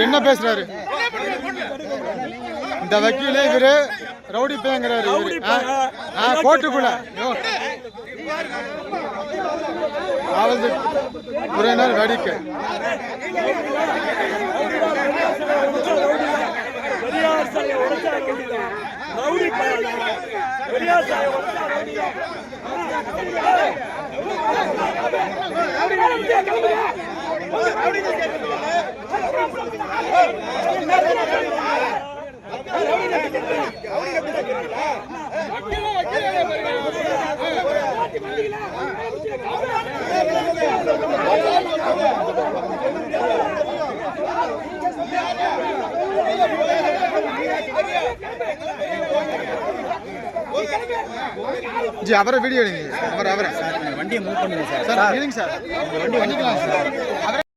என்ன பேசுறாரு இந்த வக்கீலே? இவரு ரவுடி பேங்கிறாரு. கோட்டுக்குள்ள காவல் துறையினர் வேடிக்கை. जी அவரை வீடியோ எடுங்க. அவரை வண்டியை மூவ் பண்ணுங்க சார். சார் இருங்க சார், வண்டி பண்ணிக்கலாம் சார்.